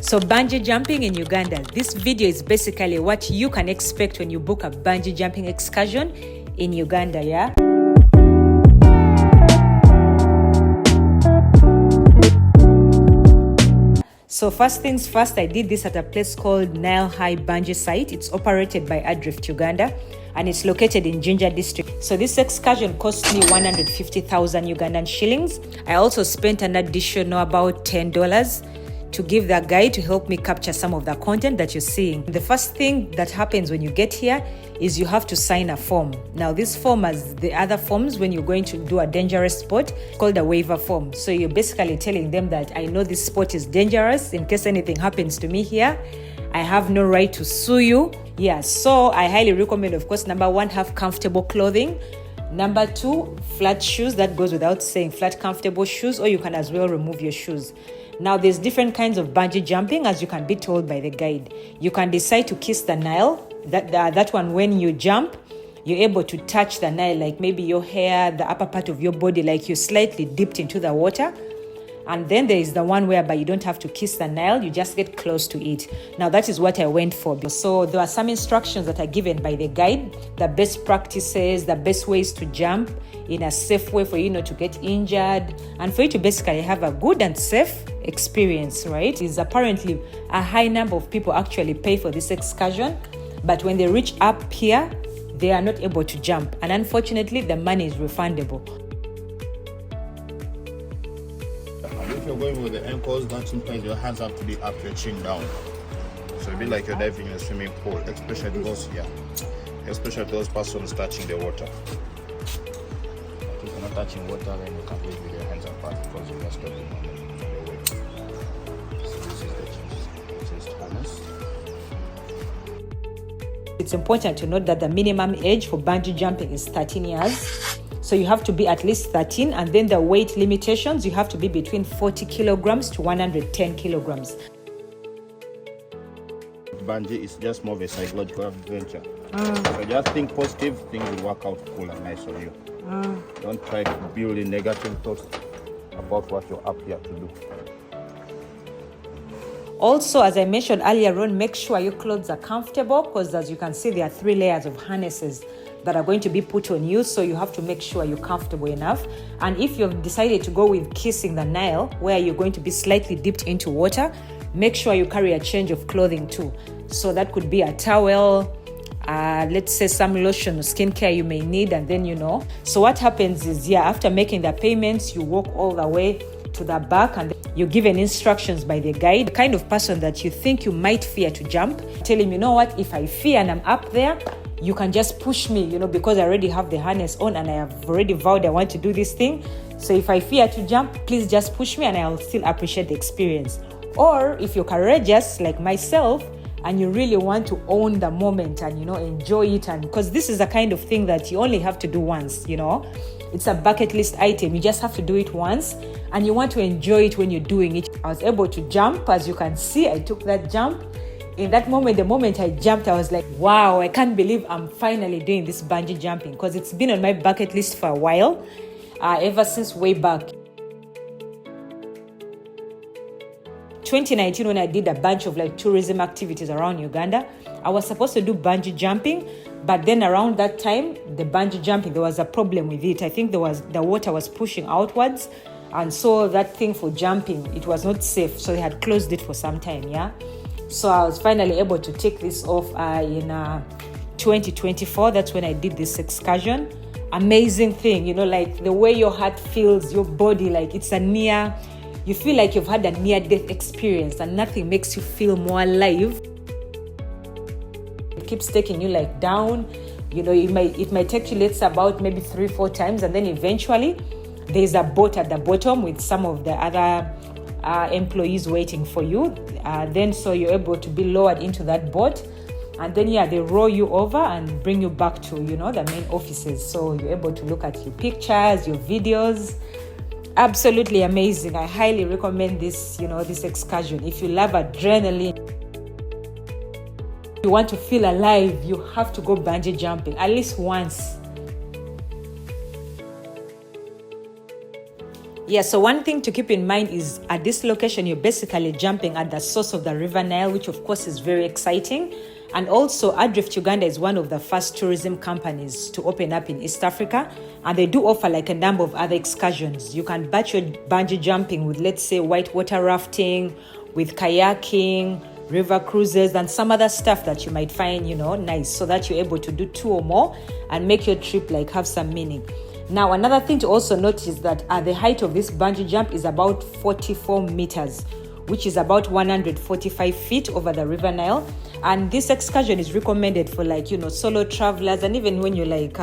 So bungee jumping in Uganda. This video is basically what you can expect when you book a bungee jumping excursion in Uganda, yeah? So first things first, I did this at a place called Nile bungee site. It's operated by Adrift Uganda and it's located in Jinja district. So this excursion cost me 150,000 Ugandan shillings. I also spent an additional about $10 to give the guide to help me capture some of the content that you're seeing. The first thing that happens when you get here is you have to sign a form. Now this form, as the other forms when you're going to do a dangerous sport, it's called a waiver form. So you're basically telling them that I know this sport is dangerous. In case anything happens to me here, I have no right to sue you. Yeah, so I highly recommend, of course, number one, have comfortable clothing. Number two, flat shoes. That goes without saying, flat comfortable shoes, or you can as well remove your shoes. Now there's different kinds of bungee jumping, as you can be told by the guide. You can decide to kiss the Nile. That one, when you jump, you're able to touch the Nile, like maybe your hair, the upper part of your body, like you're slightly dipped into the water. And then there is the one whereby you don't have to kiss the Nile, you just get close to it. Now that is what I went for. So there are some instructions that are given by the guide, the best practices, the best ways to jump in a safe way for you not to get injured and for you to basically have a good and safe experience, right? It's apparently a high number of people actually pay for this excursion, but when they reach up here, they are not able to jump. And unfortunately, the money is refundable. If you're going with the ankles down, sometimes your hands have to be up, your chin down. So it'll be like you're diving in a swimming pool, especially those persons touching the water. If you're not touching water, then you can leave with your hands apart because you are stopping on the weight. So this is the chest harness. It's important to note that the minimum age for bungee jumping is 13 years. So you have to be at least 13, and then the weight limitations, you have to be between 40 kilograms to 110 kilograms. Bungee is just more of a psychological adventure. So just think positive, things will work out cool and nice on you. Don't try to build in negative thoughts about what you're up here to do. Also, as I mentioned earlier on, make sure your clothes are comfortable because as you can see, there are 3 layers of harnesses that are going to be put on you, so you have to make sure you're comfortable enough. And if you've decided to go with kissing the Nile, where you're going to be slightly dipped into water, make sure you carry a change of clothing too. So that could be a towel, let's say some lotion or skincare you may need, and then So what happens is, after making the payments, you walk all the way to the back and you're given instructions by the guide. The kind of person that you think you might fear to jump, tell him, you know what, if I fear and I'm up there, you can just push me, because I already have the harness on and I have already vowed I want to do this thing. So if I fear to jump, please just push me and I'll still appreciate the experience. Or if you're courageous like myself and you really want to own the moment and, enjoy it, and because this is a kind of thing that you only have to do once, It's a bucket list item. You just have to do it once and you want to enjoy it when you're doing it. I was able to jump. As you can see, I took that jump. In that moment, the moment I jumped, I was like, wow, I can't believe I'm finally doing this bungee jumping, because it's been on my bucket list for a while, ever since way back. 2019, when I did a bunch of tourism activities around Uganda, I was supposed to do bungee jumping, but then around that time, the bungee jumping, there was a problem with it. I think the water was pushing outwards, and so that thing for jumping, it was not safe, so they had closed it for some time, So I was finally able to take this off in 2024. That's when I did this excursion. Amazing thing, like the way your heart feels, your body, like it's you feel like you've had a near-death experience and nothing makes you feel more alive. It keeps taking you down. It might take you, let's say, about maybe 3-4 times, and then eventually there's a boat at the bottom with some of the other employees waiting for you. Then so you're able to be lowered into that boat, and then they row you over and bring you back to the main offices, so you're able to look at your pictures, your videos. Absolutely amazing. I highly recommend this this excursion. If you love adrenaline, you want to feel alive, you have to go bungee jumping at least once. Yeah, so one thing to keep in mind is at this location, you're basically jumping at the source of the River Nile, which of course is very exciting. And also, Adrift Uganda is one of the first tourism companies to open up in East Africa. And they do offer like a number of other excursions. You can batch your bungee jumping with, let's say, whitewater rafting, with kayaking, river cruises, and some other stuff that you might find, nice, so that you're able to do 2 or more and make your trip like have some meaning. Now, another thing to also note is that the height of this bungee jump is about 44 meters, which is about 145 feet over the River Nile. And this excursion is recommended for solo travelers, and even when you're like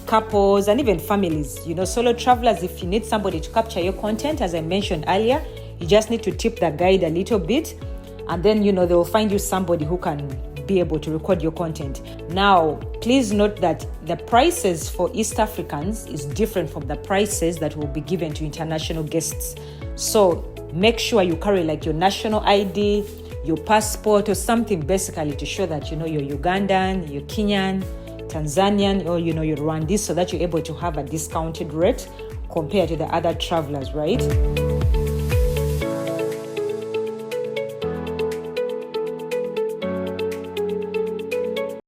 couples and even families. Solo travelers, if you need somebody to capture your content, as I mentioned earlier, you just need to tip the guide a little bit, and then, they will find you somebody who can be able to record your content. Now, please note that the prices for East Africans is different from the prices that will be given to international guests. So make sure you carry like your national ID, your passport, or something basically to show that, you're Ugandan, you're Kenyan, Tanzanian, or, you're Rwandese, so that you're able to have a discounted rate compared to the other travelers, right?